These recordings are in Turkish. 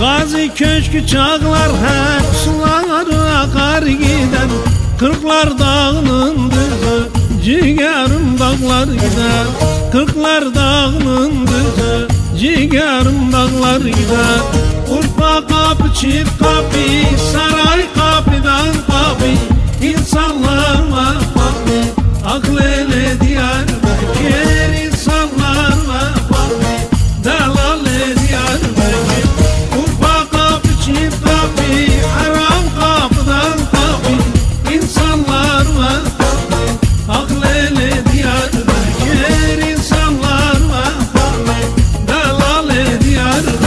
Gazi köşkü çağlar hep suları akar gider. Kırklar dağının düzü ciğerim dağlar gider. Kırklar dağının düzü ciğerim dağlar gider. Urfa kapı çift kapı saray kapıdan kapı. İnsanlar vefaklı akıl ele Diyarbakır. İnsanlar vefaklı delal Diyarbakır. Urfa kapı çift kapı haram kapıdan kapı. İnsanlar vefaklı akıl ele Diyarbakır. İnsanlar vefaklı delal Diyarbakır.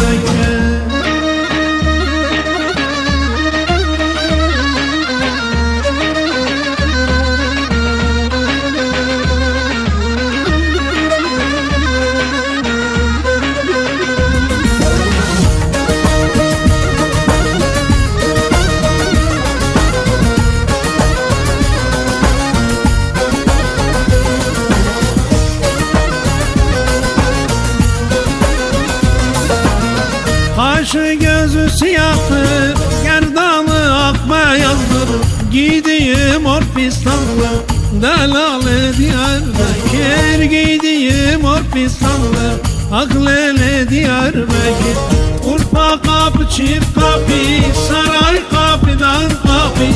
Kaşı gözü siyahtır, gerdanı akbeyazdır. Giydiğim orfistanlı, delal Diyarbakır. Giydiğim orfistanlı, akıl ele Diyarbakır. Urfa kapı çift kapı, saray kapıdan kapı.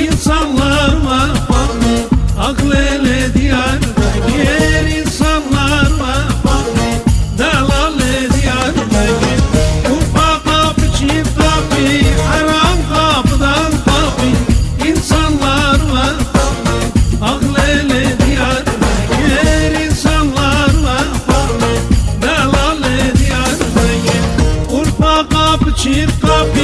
İnsanlar vefaklı, akıl ele Diyarbakır. İnsanlar vefaklı, delal Diyarbakır. Haram kapıdan kapı. İnsanlar vefaklı akıl ele Diyarbakır. İnsanlar vefaklı delal Diyarbakır. Urfa kapı çift kapı